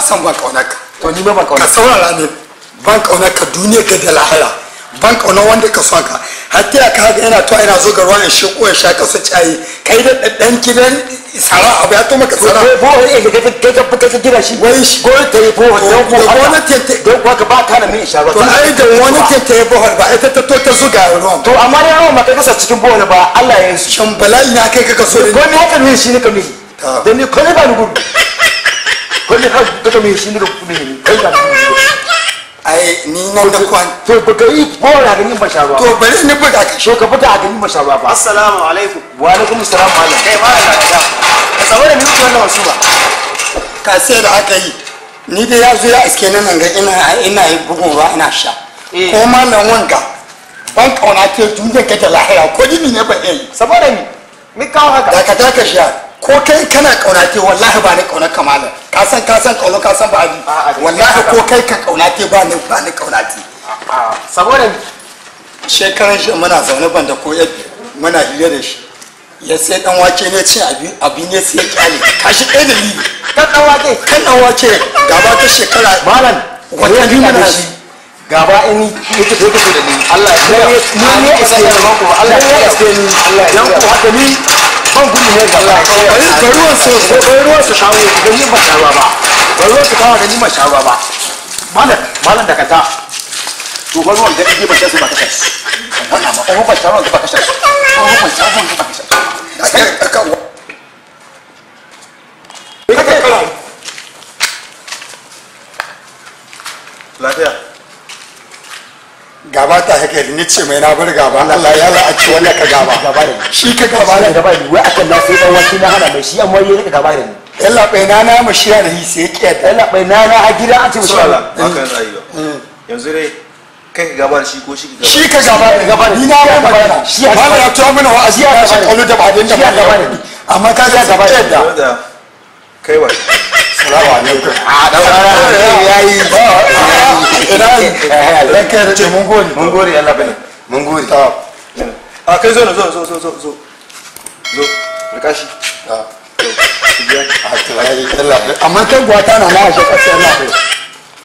san ban kaunarka to ni ba ban ka kaunarka saurara ne ban kaunarka duniya ga da lahira ban kauna wanda ka son ka hatta ya ka yana to ina zo ga ruwan shi ko ya sha kasa cayi kai da dan gidan sara abu ya to maka sara bo ka gina shi wai shi gore ta yi bo don ko wani tente don ko ka ba ka na min isharar to ai da wani tente ya bohar ba ita ta to ta zuga ruwan to amma ne ruwan maka kasa cikin bohol ba Allah ya yi su shan bala'i na kai ka so ko ne haka ne shi ne ka mi dan ni ko ne ba ni gudu ko ne ka mi shi ne ka mi kai ka ai ni nan da kwan to ba ka yi bohol a ganin basharwa to bari ni buga ka so ka fita a ganin basharwa ba assalamu alaikum wa alaikum assalam malam kai malam ka saboda ni muke wannan wasu ba ka sai da aka yi ni dai ya zo ya iske nan ga ina yi bugun ruwa ina sha ko malam wanga ban kauna ce duniya ka da lahira ko ni ne ba yi saboda mi kawo haka da ka sha ko kai kana kauna ce wallahi ba ni kauna kamala ka san kauna ka san ba ni wallahi ko kai ka kauna ce ba ni kauna ce saboda shekaran shi muna zaune ban da ko yadda muna hira da shi ya sai dan wake ne ce abin ne sai ya kyale kashi ɗaya da ni kan dan wake kan dan wake gaba ta shekara malam wata biyu da muna shi gaba in yake da ni Allah ya ni ne sai ya mako Allah ya sai ni Allah ya ko haka ni ban gudu ne ga Allah bari ruwan so ruwan su kawo da ni ba shawa ba ruwan su kawo da ni ba shawa ba malam da kata to ba ruwan da ni ba shawa ba kashe wannan ba ko ba shawa ba kashe ko ba shawa ba kashe lafiya gaba ta haka ni ce mai na bar gaba Allah ya la'aci wanda ka gaba shi ka gaba da gaba ni wai akan na sai dan wani na hana mai shi amma yayi gaba da ni yalla bai na mu shi da hi sai ke da yalla bai na a gida an ce mu shi haka zai yi yanzu dai kai ka gaba da shi ko shi ka gaba da gaba ni na ba magana shi ya gaba ya to mana wa'azi ya shi kaulu da ba da shi ya gaba da ni amma ka ga gaba da kai wa salamu alaikum a da yayi ina ranka da ce mun gode Allah bane mun gode a kai zo rika shi amma kan gwata na na shi kasar Allah